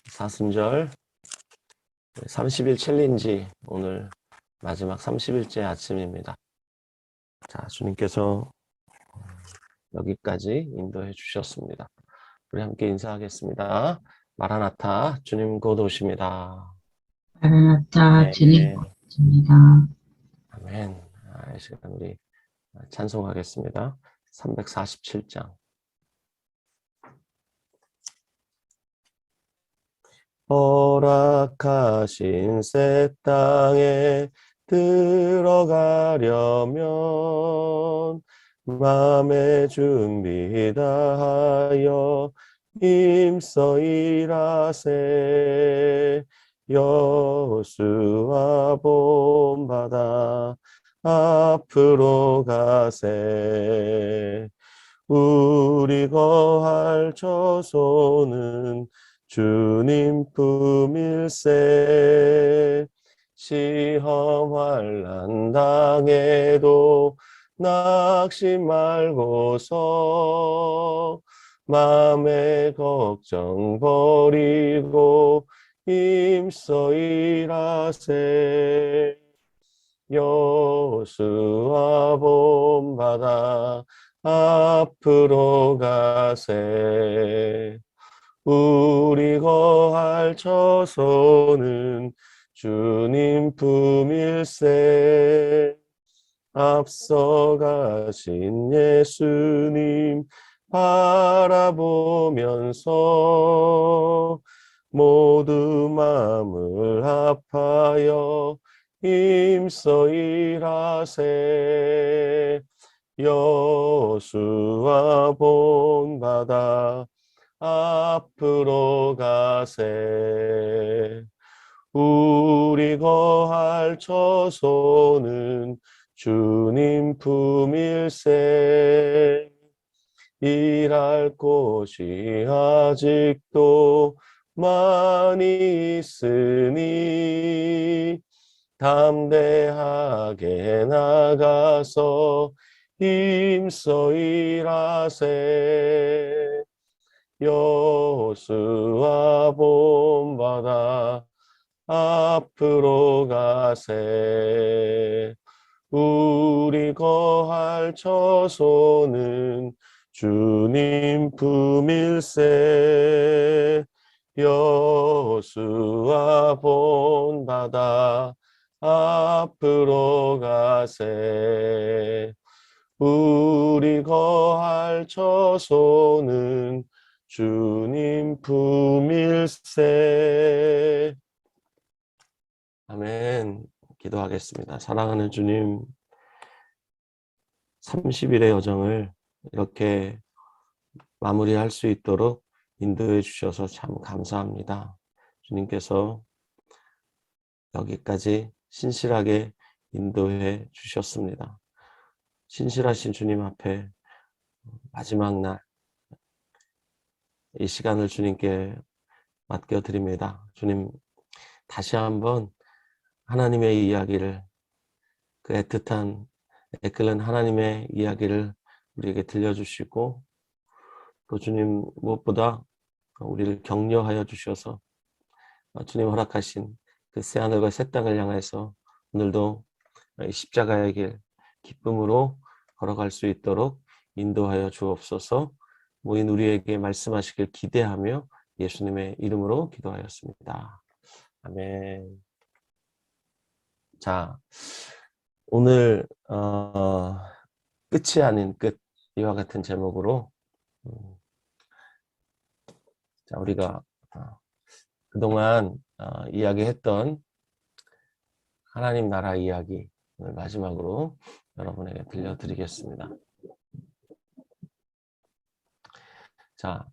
사순절 30일 챌린지 오늘 마지막 30일째 아침입니다. 자, 주님께서 여기까지 인도해 주셨습니다. 우리 함께 인사하겠습니다. 마라나타, 주님 곧 오십니다. 마라나타 주님 아멘. 고맙습니다. 아멘. 이 시간 우리 찬송하겠습니다. 347장. 허락하신 새 땅에 들어가려면 마음의 준비 다하여 힘써 일하세. 여호수아 본받아 앞으로 가세. 우리 거할 처소는 주님 품일세. 시험 환난 당해도 낙심 말고서 마음의 걱정 버리고 힘써 일하세. 여호수아 본받아 앞으로 가세. 우리 거할 처소는 주님 품일세. 앞서 가신 예수님 바라보면서 모두 마음을 합하여 힘써 일하세. 여호수아 본받아 앞으로 가세. 우리 거할 처소는 주님 품일세. 일할 곳이 아직도 많이 있으니 담대하게 나가서 힘써 일하세. 여호수아 본받아 앞으로 가세. 우리 거할 처소는 주님 품일세. 여호수아 본받아 앞으로 가세. 우리 거할 처소는 주님 품일세. 아멘. 기도하겠습니다. 사랑하는 주님, 30일의 여정을 이렇게 마무리할 수 있도록 인도해 주셔서 참 감사합니다. 주님께서 여기까지 신실하게 인도해 주셨습니다. 신실하신 주님 앞에 마지막 날 이 시간을 주님께 맡겨드립니다. 주님, 다시 한번 하나님의 이야기를, 그 애틋한 애끓는 하나님의 이야기를 우리에게 들려주시고, 또 주님 무엇보다 우리를 격려하여 주셔서 주님 허락하신 그 새하늘과 새 땅을 향해서 오늘도 십자가의 길 기쁨으로 걸어갈 수 있도록 인도하여 주옵소서. 모인 우리에게 말씀하시길 기대하며 예수님의 이름으로 기도하였습니다. 아멘. 자, 오늘 끝이 아닌 끝, 이와 같은 제목으로 자, 우리가 그동안 이야기했던 하나님 나라 이야기 오늘 마지막으로 여러분에게 들려드리겠습니다. 자,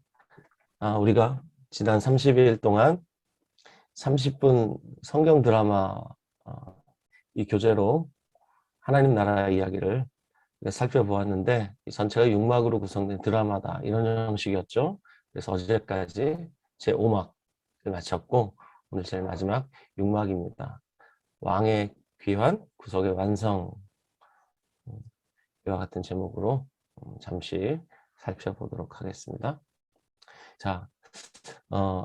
우리가 지난 30일 동안 30분 성경 드라마 이 교재로 하나님 나라 이야기를 살펴보았는데, 전체가 6막으로 구성된 드라마다 이런 형식이었죠. 그래서 어제까지 제 5막을 마쳤고 오늘 제일 마지막 6막입니다. 왕의 귀환, 구속의 완성, 이와 같은 제목으로 잠시 살펴보도록 하겠습니다. 자,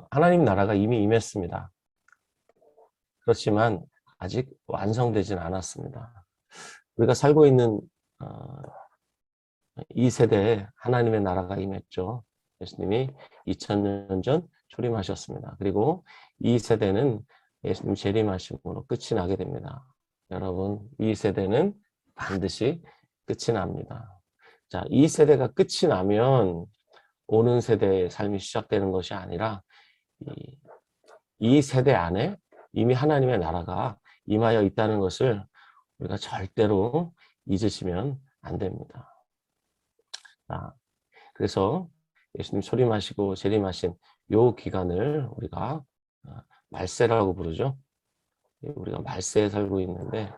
하나님 나라가 이미 임했습니다. 그렇지만 아직 완성되진 않았습니다. 우리가 살고 있는 이 세대에 하나님의 나라가 임했죠. 예수님이 2000년 전 초림하셨습니다. 그리고 이 세대는 예수님 재림하심으로 끝이 나게 됩니다. 여러분, 이 세대는 반드시 끝이 납니다. 자, 이 세대가 끝이 나면 오는 세대의 삶이 시작되는 것이 아니라 이 세대 안에 이미 하나님의 나라가 임하여 있다는 것을 우리가 절대로 잊으시면 안 됩니다. 그래서 예수님 초림하시고 재림하신 요 기간을 우리가 말세라고 부르죠. 우리가 말세에 살고 있는데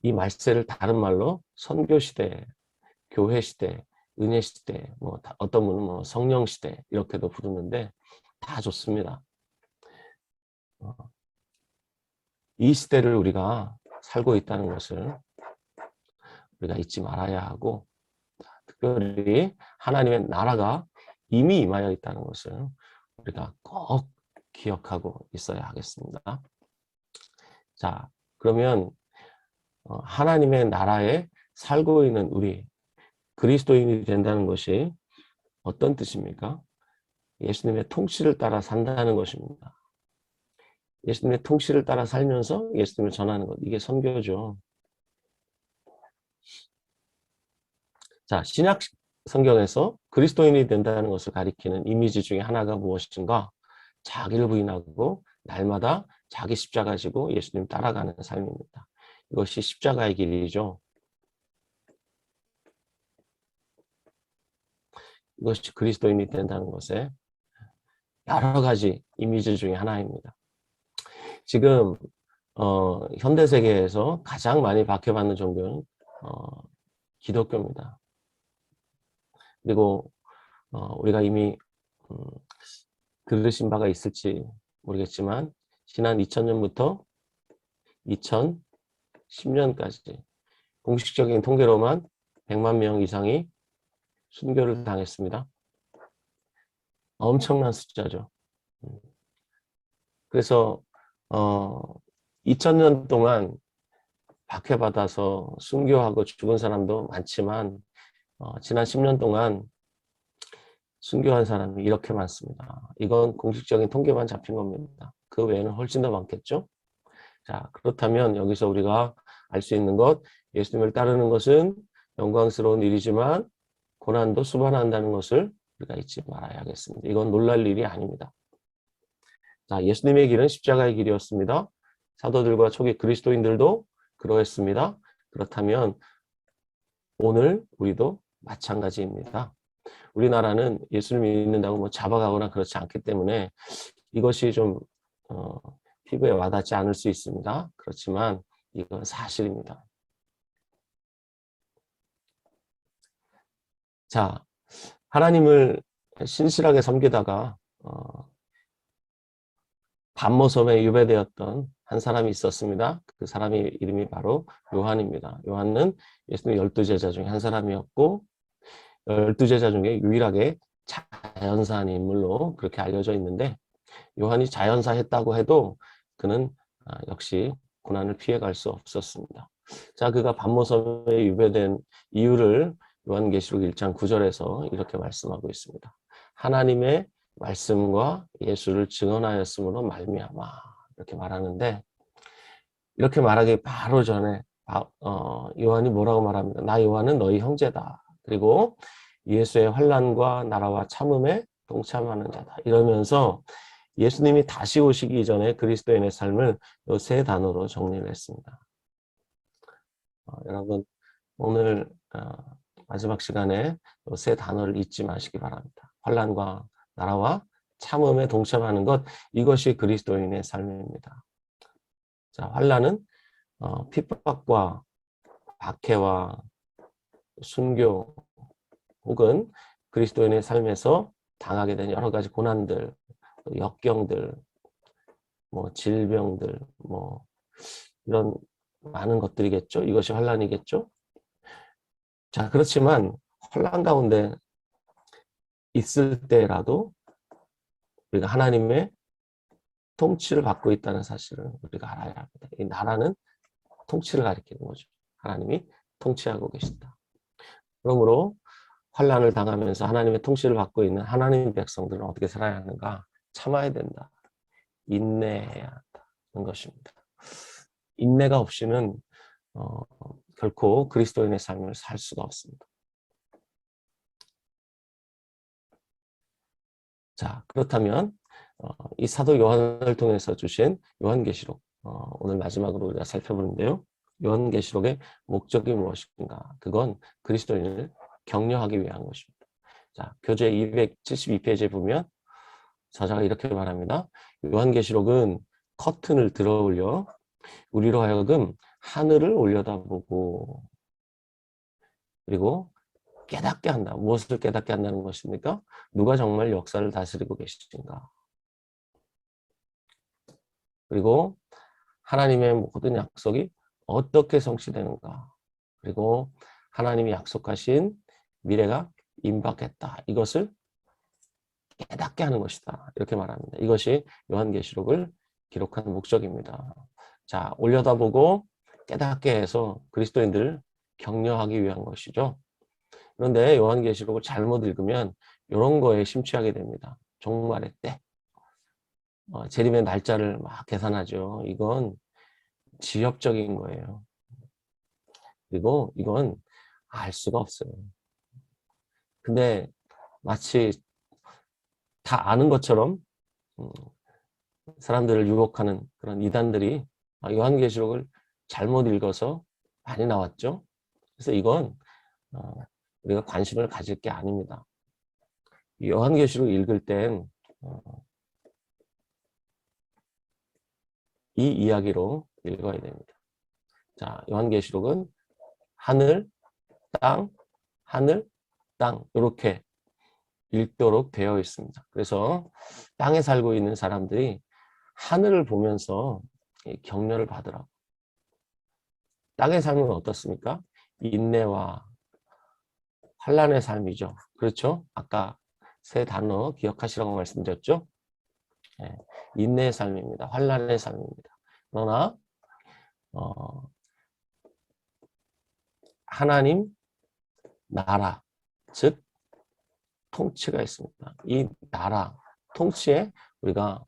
이 말세를 다른 말로 선교 시대, 교회 시대, 은혜 시대, 뭐 어떤 분은 뭐 성령 시대 이렇게도 부르는데 다 좋습니다. 이 시대를 우리가 살고 있다는 것을 우리가 잊지 말아야 하고, 특별히 하나님의 나라가 이미 임하여 있다는 것을 우리가 꼭 기억하고 있어야 하겠습니다. 자, 그러면 하나님의 나라에 살고 있는 우리 그리스도인이 된다는 것이 어떤 뜻입니까? 예수님의 통치를 따라 산다는 것입니다. 예수님의 통치를 따라 살면서 예수님을 전하는 것, 이게 선교죠. 자, 신약 성경에서 그리스도인이 된다는 것을 가리키는 이미지 중에 하나가 무엇인가? 자기를 부인하고 날마다 자기 십자가 지고 예수님 따라가는 삶입니다. 이것이 십자가의 길이죠. 이것이 그리스도인이 된다는 것의 여러 가지 이미지 중에 하나입니다. 지금 현대 세계에서 가장 많이 박해받는 종교는 기독교입니다. 그리고 우리가 이미 들으신 바가 있을지 모르겠지만 지난 2000년부터 2010년까지 공식적인 통계로만 100만 명 이상이 순교를 당했습니다. 엄청난 숫자죠. 그래서 2000년 동안 박해받아서 순교하고 죽은 사람도 많지만 지난 10년 동안 순교한 사람이 이렇게 많습니다. 이건 공식적인 통계만 잡힌 겁니다. 그 외에는 훨씬 더 많겠죠? 자, 그렇다면 여기서 우리가 알 수 있는 것, 예수님을 따르는 것은 영광스러운 일이지만 고난도 수반한다는 것을 우리가 잊지 말아야겠습니다. 이건 놀랄 일이 아닙니다. 자, 예수님의 길은 십자가의 길이었습니다. 사도들과 초기 그리스도인들도 그러했습니다. 그렇다면 오늘 우리도 마찬가지입니다. 우리나라는 예수님을 믿는다고 뭐 잡아가거나 그렇지 않기 때문에 이것이 좀 피부에 와닿지 않을 수 있습니다. 그렇지만 이건 사실입니다. 자, 하나님을 신실하게 섬기다가 반모섬에 유배되었던 한 사람이 있었습니다. 그 사람의 이름이 바로 요한입니다. 요한은 예수님의 12제자 중에 한 사람이었고 12제자 중에 유일하게 자연사한 인물로 그렇게 알려져 있는데 요한이 자연사했다고 해도 그는 역시 고난을 피해갈 수 없었습니다. 자, 그가 반모섬에 유배된 이유를 요한계시록 1장 9절에서 이렇게 말씀하고 있습니다. 하나님의 말씀과 예수를 증언하였으므로 말미암아 이렇게 말하는데 이렇게 말하기 바로 전에 요한이 뭐라고 말합니다. 나 요한은 너희 형제다. 그리고 예수의 환난과 나라와 참음에 동참하는 자다. 이러면서 예수님이 다시 오시기 전에 그리스도인의 삶을 이 세 단어로 정리를 했습니다. 여러분 오늘 마지막 시간에 이 세 단어를 잊지 마시기 바랍니다. 환난과 나라와 참음에 동참하는 것, 이것이 그리스도인의 삶입니다. 자, 환난은 핍박과 박해와 순교 혹은 그리스도인의 삶에서 당하게 된 여러 가지 고난들, 역경들, 뭐 질병들, 뭐 이런 많은 것들이겠죠. 이것이 환난이겠죠. 자, 그렇지만 환난 가운데 있을 때라도 우리가 하나님의 통치를 받고 있다는 사실을 우리가 알아야 합니다. 이 나라는 통치를 가리키는 거죠. 하나님이 통치하고 계신다. 그러므로 환난을 당하면서 하나님의 통치를 받고 있는 하나님의 백성들은 어떻게 살아야 하는가? 참아야 된다. 인내해야 한다는 것입니다. 인내가 없이는 결코 그리스도인의 삶을 살 수가 없습니다. 자, 그렇다면 이 사도 요한을 통해서 주신 요한계시록 오늘 마지막으로 우리가 살펴보는데요. 요한계시록의 목적이 무엇인가? 그건 그리스도인을 격려하기 위한 것입니다. 자, 교재 272페이지에 보면 저자가 이렇게 말합니다. 요한계시록은 커튼을 들어 올려 우리로 하여금 하늘을 올려다보고 그리고 깨닫게 한다. 무엇을 깨닫게 한다는 것입니까? 누가 정말 역사를 다스리고 계신가? 그리고 하나님의 모든 약속이 어떻게 성취되는가? 그리고 하나님이 약속하신 미래가 임박했다. 이것을 깨닫게 하는 것이다. 이렇게 말합니다. 이것이 요한계시록을 기록한 목적입니다. 자, 올려다보고 깨닫게 해서 그리스도인들을 격려하기 위한 것이죠. 그런데 요한계시록을 잘못 읽으면 이런 거에 심취하게 됩니다. 종말의 때. 재림의 날짜를 막 계산하죠. 이건 지엽적인 거예요. 그리고 이건 알 수가 없어요. 근데 마치 다 아는 것처럼 사람들을 유혹하는 그런 이단들이 요한계시록을 잘못 읽어서 많이 나왔죠. 그래서 이건 우리가 관심을 가질 게 아닙니다. 요한계시록 읽을 땐 이 이야기로 읽어야 됩니다. 자, 요한계시록은 하늘, 땅, 하늘, 땅 이렇게 읽도록 되어 있습니다. 그래서 땅에 살고 있는 사람들이 하늘을 보면서 격려를 받으라고. 땅의 삶은 어떻습니까? 인내와 환난의 삶이죠. 그렇죠? 아까 세 단어 기억하시라고 말씀드렸죠? 네, 인내의 삶입니다. 환난의 삶입니다. 그러나 하나님 나라, 즉 통치가 있습니다. 이 나라, 통치에 우리가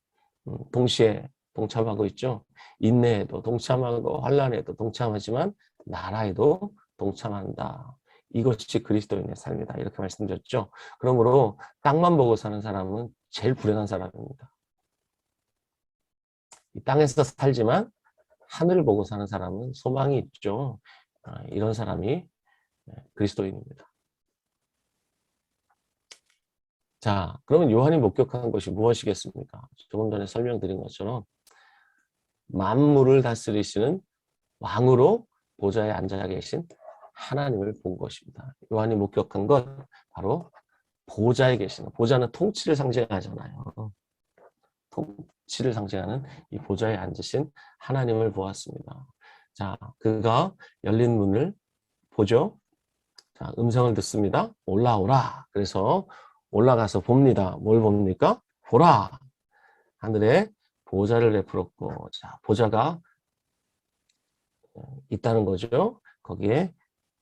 동시에 동참하고 있죠. 인내에도 동참하고 환난에도 동참하지만 나라에도 동참한다. 이것이 그리스도인의 삶이다. 이렇게 말씀드렸죠. 그러므로 땅만 보고 사는 사람은 제일 불행한 사람입니다. 이 땅에서 살지만 하늘을 보고 사는 사람은 소망이 있죠. 이런 사람이 그리스도인입니다. 자, 그러면 요한이 목격한 것이 무엇이겠습니까? 조금 전에 설명드린 것처럼 만물을 다스리시는 왕으로 보좌에 앉아 계신 하나님을 본 것입니다. 요한이 목격한 것 바로 보좌에 계시는, 보좌는 통치를 상징하잖아요. 통치를 상징하는 이 보좌에 앉으신 하나님을 보았습니다. 자, 그가 열린 문을 보죠. 자, 음성을 듣습니다. 올라오라. 그래서 올라가서 봅니다. 뭘 봅니까? 보라. 하늘에 보좌를 베풀었고, 자, 보좌가 있다는 거죠. 거기에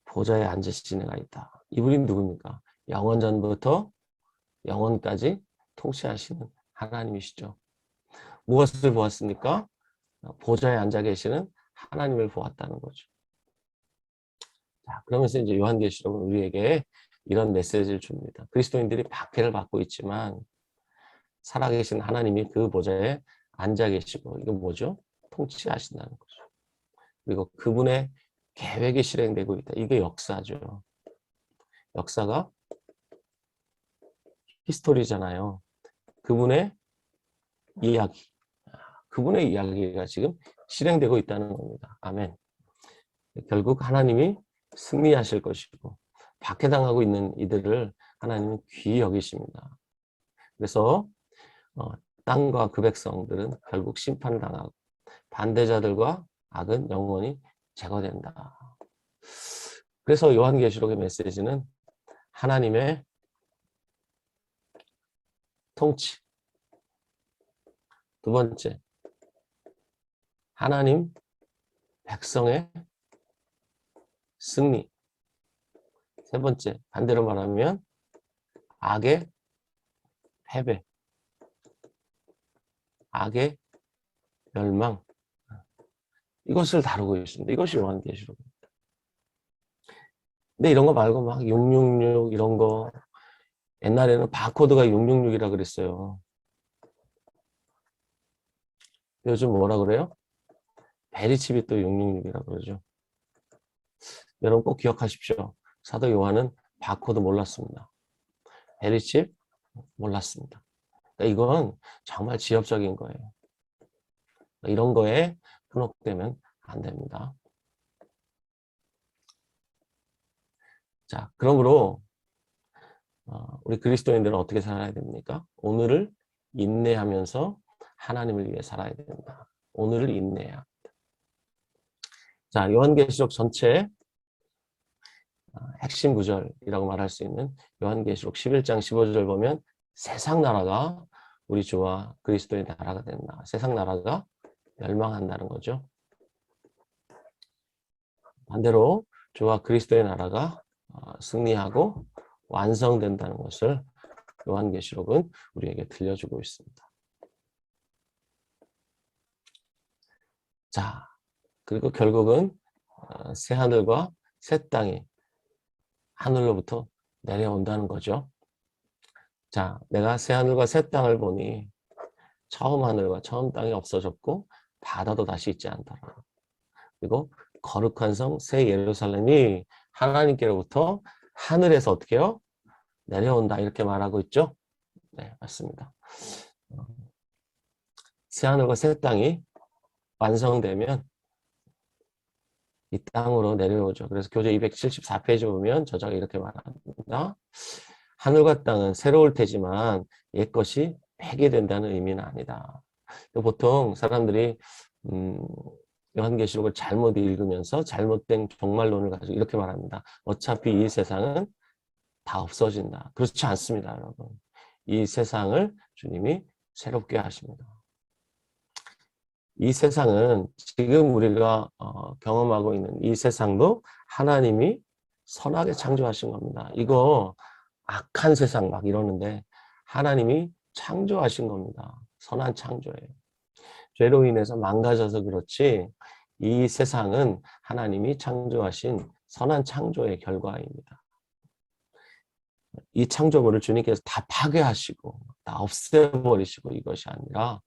보좌에 앉으신 이가 있다. 이분이 누굽니까? 영원 전부터 영원까지 통치하시는 하나님이시죠. 무엇을 보았습니까? 보좌에 앉아 계시는 하나님을 보았다는 거죠. 자, 그러면서 이제 요한계시록은 우리에게 이런 메시지를 줍니다. 그리스도인들이 박해를 받고 있지만 살아계신 하나님이 그 보좌에 앉아 계시고, 이건 뭐죠? 통치하신다는 거죠. 그리고 그분의 계획이 실행되고 있다. 이게 역사죠. 역사가 히스토리잖아요. 그분의 이야기, 그분의 이야기가 지금 실행되고 있다는 겁니다. 아멘. 결국 하나님이 승리하실 것이고 박해당하고 있는 이들을 하나님은 귀히 여기십니다. 그래서 땅과 그 백성들은 결국 심판당하고 반대자들과 악은 영원히 제거된다. 그래서 요한계시록의 메시지는 하나님의 통치, 두 번째, 하나님 백성의 승리. 세 번째, 반대로 말하면 악의 패배, 악의 멸망. 이것을 다루고 있습니다. 이것이 요한계시록입니다. 근데 이런 거 말고 막 666 이런 거, 옛날에는 바코드가 666이라 그랬어요. 요즘 뭐라 그래요? 베리칩이 또 666이라 그러죠. 여러분 꼭 기억하십시오. 사도 요한은 바코드 몰랐습니다. 베리칩 몰랐습니다. 그러니까 이건 정말 지엽적인 거예요. 이런 거에 현혹되면 안 됩니다. 자, 그러므로 우리 그리스도인들은 어떻게 살아야 됩니까? 오늘을 인내하면서 하나님을 위해 살아야 된다. 오늘을 인내해야. 자, 요한계시록 전체 핵심 구절이라고 말할 수 있는 요한계시록 11장 15절 보면 세상 나라가 우리 주와 그리스도의 나라가 된다. 세상 나라가 멸망한다는 거죠. 반대로 주와 그리스도의 나라가 승리하고 완성된다는 것을 요한계시록은 우리에게 들려주고 있습니다. 자, 그리고 결국은 새 하늘과 새 땅이 하늘로부터 내려온다는 거죠. 자, 내가 새 하늘과 새 땅을 보니 처음 하늘과 처음 땅이 없어졌고 바다도 다시 있지 않더라. 그리고 거룩한 성 새 예루살렘이 하나님께로부터 하늘에서 어떻게 해요? 내려온다 이렇게 말하고 있죠. 네, 맞습니다. 새 하늘과 새 땅이 완성되면 이 땅으로 내려오죠. 그래서 교재 274페이지 보면 저자가 이렇게 말합니다. 하늘과 땅은 새로울 테지만 옛것이 폐기된다는 의미는 아니다. 보통 사람들이 요한계시록을 잘못 읽으면서 잘못된 종말론을 가지고 이렇게 말합니다. 어차피 이 세상은 다 없어진다. 그렇지 않습니다, 여러분. 이 세상을 주님이 새롭게 하십니다. 이 세상은 지금 우리가 경험하고 있는 이 세상도 하나님이 선하게 창조하신 겁니다. 이거 악한 세상 막 이러는데 하나님이 창조하신 겁니다. 선한 창조예요. 죄로 인해서 망가져서 그렇지 이 세상은 하나님이 창조하신 선한 창조의 결과입니다. 이 창조물을 주님께서 다 파괴하시고 다 없애버리시고 이것이 아니라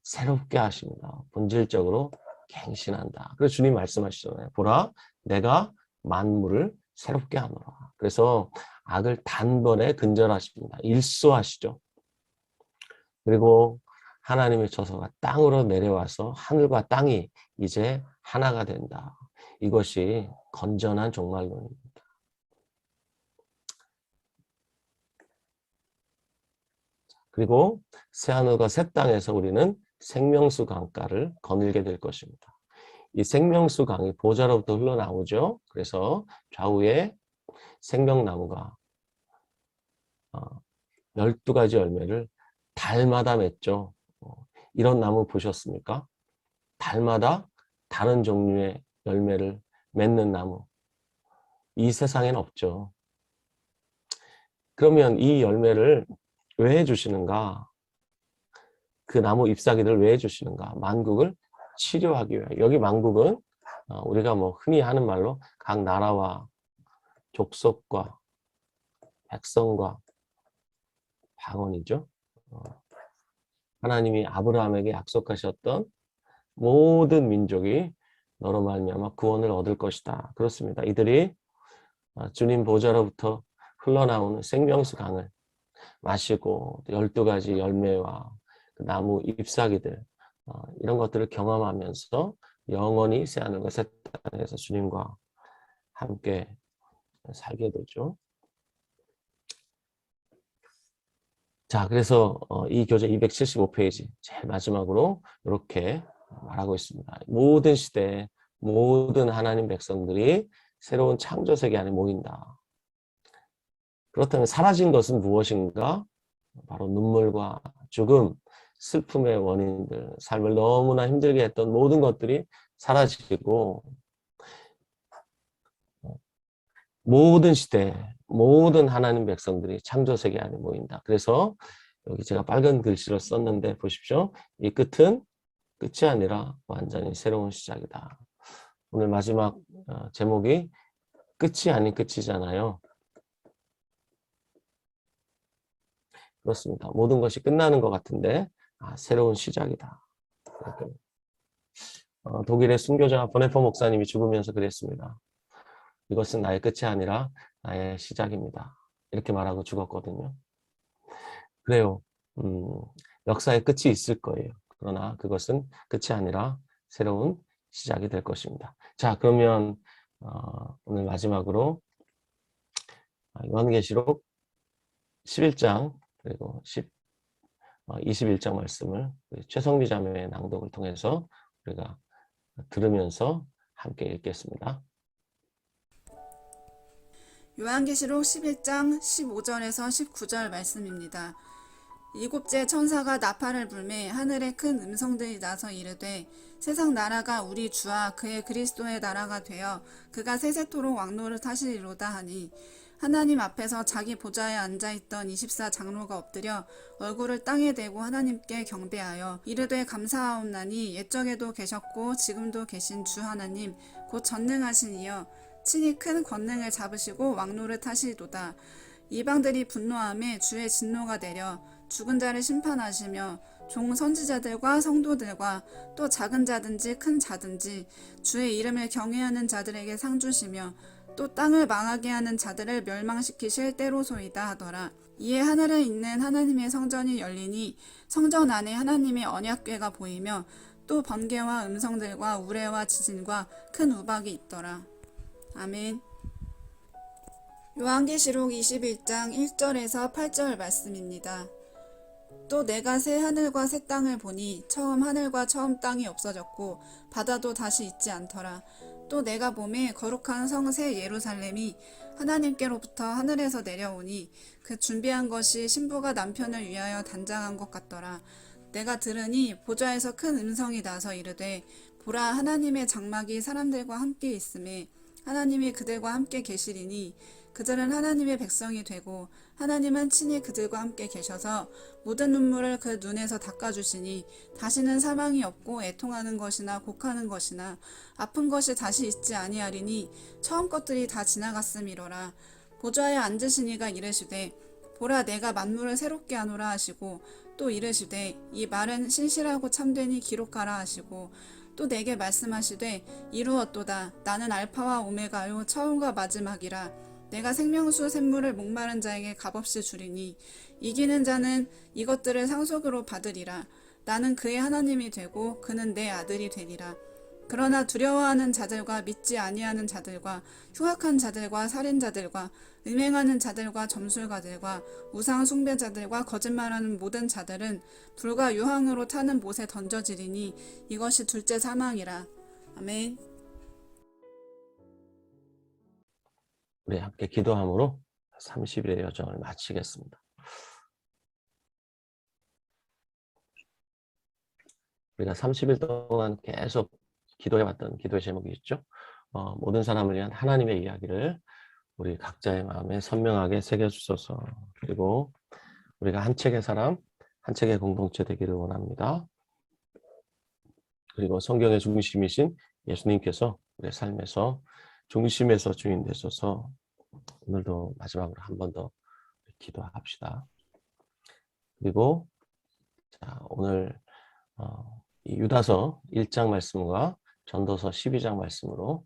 새롭게 하십니다. 본질적으로 갱신한다. 그래서 주님 말씀하시잖아요. 보라, 내가 만물을 새롭게 하노라. 그래서 악을 단번에 근절하십니다. 일소하시죠. 그리고 하나님의 처소가 땅으로 내려와서 하늘과 땅이 이제 하나가 된다. 이것이 건전한 종말론입니다. 그리고 새하늘과 새 땅에서 우리는 생명수 강가를 거닐게 될 것입니다. 이 생명수 강이 보좌로부터 흘러나오죠. 그래서 좌우에 생명나무가 12가지 열매를 달마다 맺죠. 이런 나무 보셨습니까? 달마다 다른 종류의 열매를 맺는 나무. 이 세상에는 없죠. 그러면 이 열매를 왜 해주시는가? 그 나무 잎사귀들을 왜 해주시는가? 만국을 치료하기 위해. 여기 만국은 우리가 뭐 흔히 하는 말로 각 나라와 족속과 백성과 방언이죠. 하나님이 아브라함에게 약속하셨던 모든 민족이 너로 말미암아 구원을 얻을 것이다. 그렇습니다. 이들이 주님 보좌로부터 흘러나오는 생명수 강을 마시고 12가지 열매와 나무 잎사귀들 이런 것들을 경험하면서 영원히 새하늘과 새 땅에서 주님과 함께 살게 되죠. 자, 그래서 이 교재 275페이지 제일 마지막으로 이렇게 말하고 있습니다. 모든 시대, 모든 하나님 백성들이 새로운 창조 세계 안에 모인다. 그렇다면 사라진 것은 무엇인가? 바로 눈물과 죽음, 슬픔의 원인들, 삶을 너무나 힘들게 했던 모든 것들이 사라지고 모든 시대, 모든 하나님 백성들이 창조세계 안에 모인다. 그래서 여기 제가 빨간 글씨로 썼는데 보십시오. 이 끝은 끝이 아니라 완전히 새로운 시작이다. 오늘 마지막 제목이 끝이 아닌 끝이잖아요. 그렇습니다. 모든 것이 끝나는 것 같은데 새로운 시작이다. 독일의 순교자 보네퍼 목사님이 죽으면서 그랬습니다. 이것은 나의 끝이 아니라 나의 시작입니다. 이렇게 말하고 죽었거든요. 그래요. 역사의 끝이 있을 거예요. 그러나 그것은 끝이 아니라 새로운 시작이 될 것입니다. 자, 그러면 오늘 마지막으로 요한계시록 11장 그리고 21장 말씀을 최성리 자매의 낭독을 통해서 우리가 들으면서 함께 읽겠습니다. 요한계시록 11장 15절에서 19절 말씀입니다. 일곱째 천사가 나팔을 불매 하늘에 큰 음성들이 나서 이르되 세상 나라가 우리 주와 그의 그리스도의 나라가 되어 그가 세세토록 왕노를 타시리로다 하니 하나님 앞에서 자기 보좌에 앉아있던 24장로가 엎드려 얼굴을 땅에 대고 하나님께 경배하여 이르되 감사하옵나니 옛적에도 계셨고 지금도 계신 주 하나님 곧 전능하신 이여 친히 큰 권능을 잡으시고 왕노를 타시도다. 이방들이 분노하며 주의 진노가 내려 죽은 자를 심판하시며 종 선지자들과 성도들과 또 작은 자든지 큰 자든지 주의 이름을 경외하는 자들에게 상 주시며 또 땅을 망하게 하는 자들을 멸망시키실 때로소이다 하더라. 이에 하늘에 있는 하나님의 성전이 열리니 성전 안에 하나님의 언약궤가 보이며 또 번개와 음성들과 우레와 지진과 큰 우박이 있더라. 아멘. 요한계시록 21장 1절에서 8절 말씀입니다. 또 내가 새 하늘과 새 땅을 보니 처음 하늘과 처음 땅이 없어졌고 바다도 다시 있지 않더라. 또 내가 보매 거룩한 성 새 예루살렘이 하나님께로부터 하늘에서 내려오니 그 준비한 것이 신부가 남편을 위하여 단장한 것 같더라. 내가 들으니 보좌에서 큰 음성이 나서 이르되 보라 하나님의 장막이 사람들과 함께 있음에 하나님이 그들과 함께 계시리니 그들은 하나님의 백성이 되고 하나님은 친히 그들과 함께 계셔서 모든 눈물을 그 눈에서 닦아주시니 다시는 사망이 없고 애통하는 것이나 곡하는 것이나 아픈 것이 다시 있지 아니하리니 처음 것들이 다 지나갔음이로라. 보좌에 앉으신 이가 이르시되 보라 내가 만물을 새롭게 하노라 하시고 또 이르시되 이 말은 신실하고 참되니 기록하라 하시고 또 내게 말씀하시되 이루었도다. 나는 알파와 오메가요 처음과 마지막이라. 내가 생명수 샘물을 목마른 자에게 값없이 주리니 이기는 자는 이것들을 상속으로 받으리라. 나는 그의 하나님이 되고 그는 내 아들이 되리라. 그러나 두려워하는 자들과 믿지 아니하는 자들과 흉악한 자들과 살인자들과 음행하는 자들과 점술가들과 우상 숭배자들과 거짓말하는 모든 자들은 불과 유황으로 타는 못에 던져지리니 이것이 둘째 사망이라. 아멘. 우리 함께 기도함으로 30일의 여정을 마치겠습니다. 우리가 30일 동안 계속 기도해왔던 기도의 제목이 있죠. 모든 사람을 위한 하나님의 이야기를 우리 각자의 마음에 선명하게 새겨주소서. 그리고 우리가 한 책의 사람, 한 책의 공동체 되기를 원합니다. 그리고 성경의 중심이신 예수님께서 우리의 삶에서 중심에서 주인 되셔서 오늘도 마지막으로 한 번 더 기도합시다. 그리고 자, 오늘 이 유다서 1장 말씀과 전도서 12장 말씀으로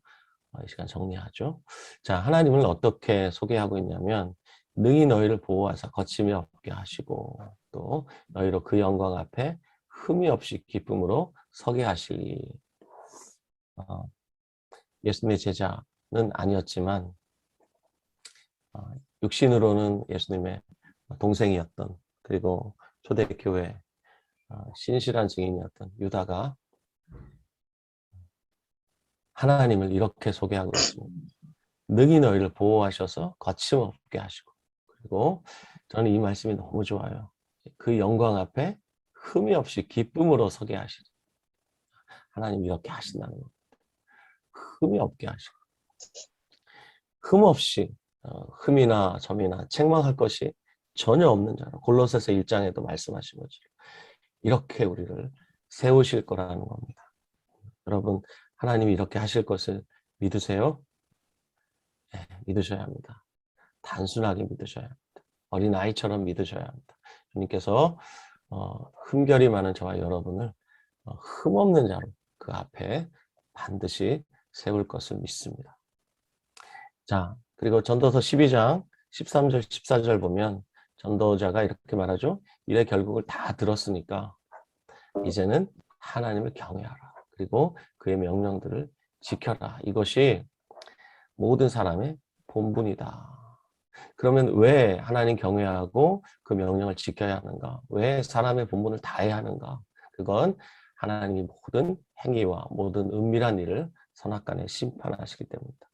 이 시간 정리하죠. 자, 하나님을 어떻게 소개하고 있냐면 능히 너희를 보호하사 거침이 없게 하시고 또 너희로 그 영광 앞에 흠이 없이 기쁨으로 서게 하시리. 예수님의 제자는 아니었지만 육신으로는 예수님의 동생이었던 그리고 초대교회 신실한 증인이었던 유다가 하나님을 이렇게 소개하고 있습니다. 능히 너희를 보호하셔서 거침없게 하시고 그리고 저는 이 말씀이 너무 좋아요. 그 영광 앞에 흠이 없이 기쁨으로 서게 하시죠. 하나님 이렇게 하신다는 겁니다. 흠이 없게 하시고 흠 없이 흠이나 점이나 책망할 것이 전혀 없는 자로 골로새서 1장에도 말씀하신 거죠. 이렇게 우리를 세우실 거라는 겁니다. 여러분 하나님이 이렇게 하실 것을 믿으세요? 네, 믿으셔야 합니다. 단순하게 믿으셔야 합니다. 어린아이처럼 믿으셔야 합니다. 주님께서 흠결이 많은 저와 여러분을 흠없는 자로 그 앞에 반드시 세울 것을 믿습니다. 자, 그리고 전도서 12장 13절 14절 보면 전도자가 이렇게 말하죠. 일의 결국을 다 들었으니까 이제는 하나님을 경외하라. 그리고 그의 명령들을 지켜라. 이것이 모든 사람의 본분이다. 그러면 왜 하나님 경외하고 그 명령을 지켜야 하는가? 왜 사람의 본분을 다해야 하는가? 그건 하나님이 모든 행위와 모든 은밀한 일을 선악간에 심판하시기 때문이다.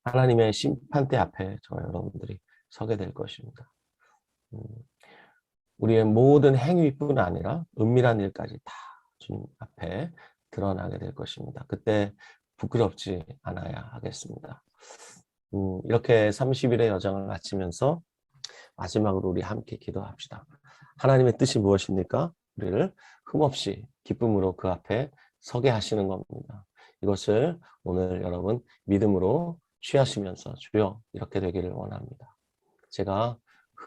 하나님의 심판대 앞에 저와 여러분들이 서게 될 것입니다. 우리의 모든 행위뿐 아니라 은밀한 일까지 다 주님 앞에 드러나게 될 것입니다. 그때 부끄럽지 않아야 하겠습니다. 이렇게 30일의 여정을 마치면서 마지막으로 우리 함께 기도합시다. 하나님의 뜻이 무엇입니까? 우리를 흠없이 기쁨으로 그 앞에 서게 하시는 겁니다. 이것을 오늘 여러분 믿음으로 취하시면서 주여 이렇게 되기를 원합니다. 제가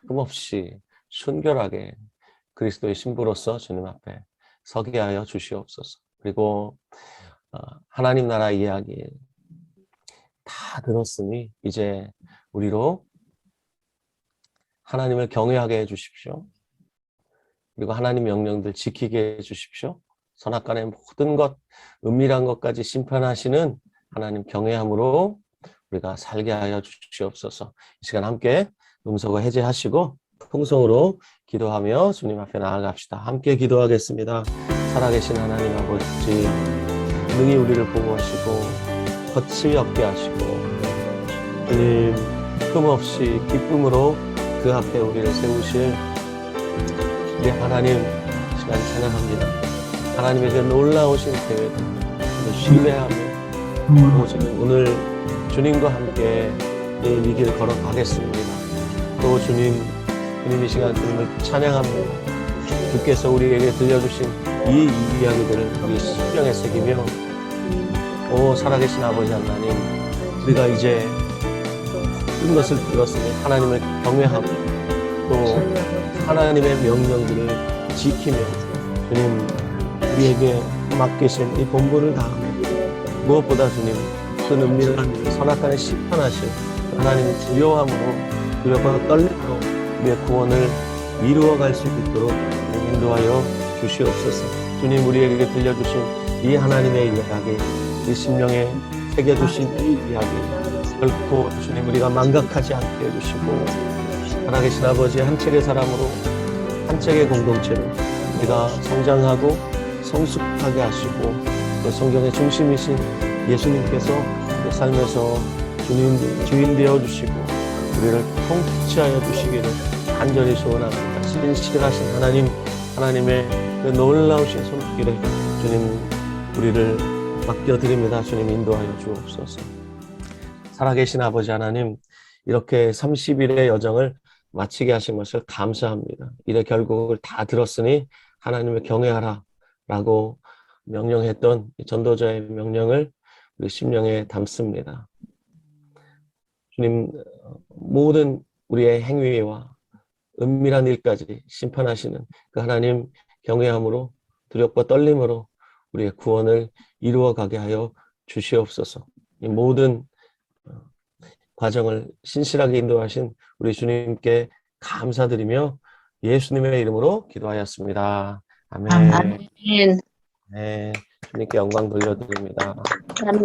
흠없이 순결하게 그리스도의 신부로서 주님 앞에 서게 하여 주시옵소서. 그리고 하나님 나라 이야기 다 들었으니 이제 우리로 하나님을 경외하게 해주십시오. 그리고 하나님 명령들 지키게 해주십시오. 선악간의 모든 것, 은밀한 것까지 심판하시는 하나님 경외함으로 우리가 살게 하여 주시옵소서. 이 시간 함께 음소거 해제하시고 통성으로 기도하며 주님 앞에 나아갑시다. 함께 기도하겠습니다. 살아계신 하나님 아버지, 능히 우리를 보호하시고 거침이 없게 하시고 주님 흠없이 기쁨으로 그 앞에 우리를 세우실 우리 하나님 시간 찬양합니다. 하나님의 그 놀라우신 계획을 신뢰하며 오늘 주님과 함께 이 길 걸어가겠습니다. 또 주님 이 시간 주님을 찬양합니다. 주께서 우리에게 들려주신 이 이야기들을 우리 심령에 새기며 오 살아계신 아버지 하나님, 우리가 이제 모든 것을 들었으니 하나님을 경외하고 또 하나님의 명령들을 지키며 주님 우리에게 맡기신 이 본분을 다하며 무엇보다 주님 그 은밀한 선악간에 심판하실 하나님의 두려움으로 두려움과 떨림으로 우리의 구원을 이루어갈 수 있도록 인도하여 주시옵소서. 주님 우리에게 들려주신 이 하나님의 이야기, 이 심령에 새겨주신 이 이야기 결코 주님 우리가 망각하지 않게 해주시고 살아계신 아버지 한 책의 사람으로 한 책의 공동체로 우리가 성장하고 성숙하게 하시고 또 성경의 중심이신 예수님께서 그 삶에서 주님 주인 되어주시고 우리를 통치하여 주시기를 간절히 소원합니다. 신실하신 하나님, 하나님의 그 놀라우신 손길에 주님 우리를 맡겨드립니다. 주님 인도하여 주옵소서. 살아계신 아버지 하나님, 이렇게 30일의 여정을 마치게 하신 것을 감사합니다. 일의 결국을 다 들었으니 하나님을 경외하라 라고 명령했던 전도자의 명령을 우리 심령에 담습니다. 주님 모든 우리의 행위와 은밀한 일까지 심판하시는 그 하나님 경외함으로 두렵고 떨림으로 우리의 구원을 이루어가게 하여 주시옵소서. 이 모든 과정을 신실하게 인도하신 우리 주님께 감사드리며 예수님의 이름으로 기도하였습니다. 아멘. 아멘. 네, 주님께 영광 돌려드립니다. 아멘.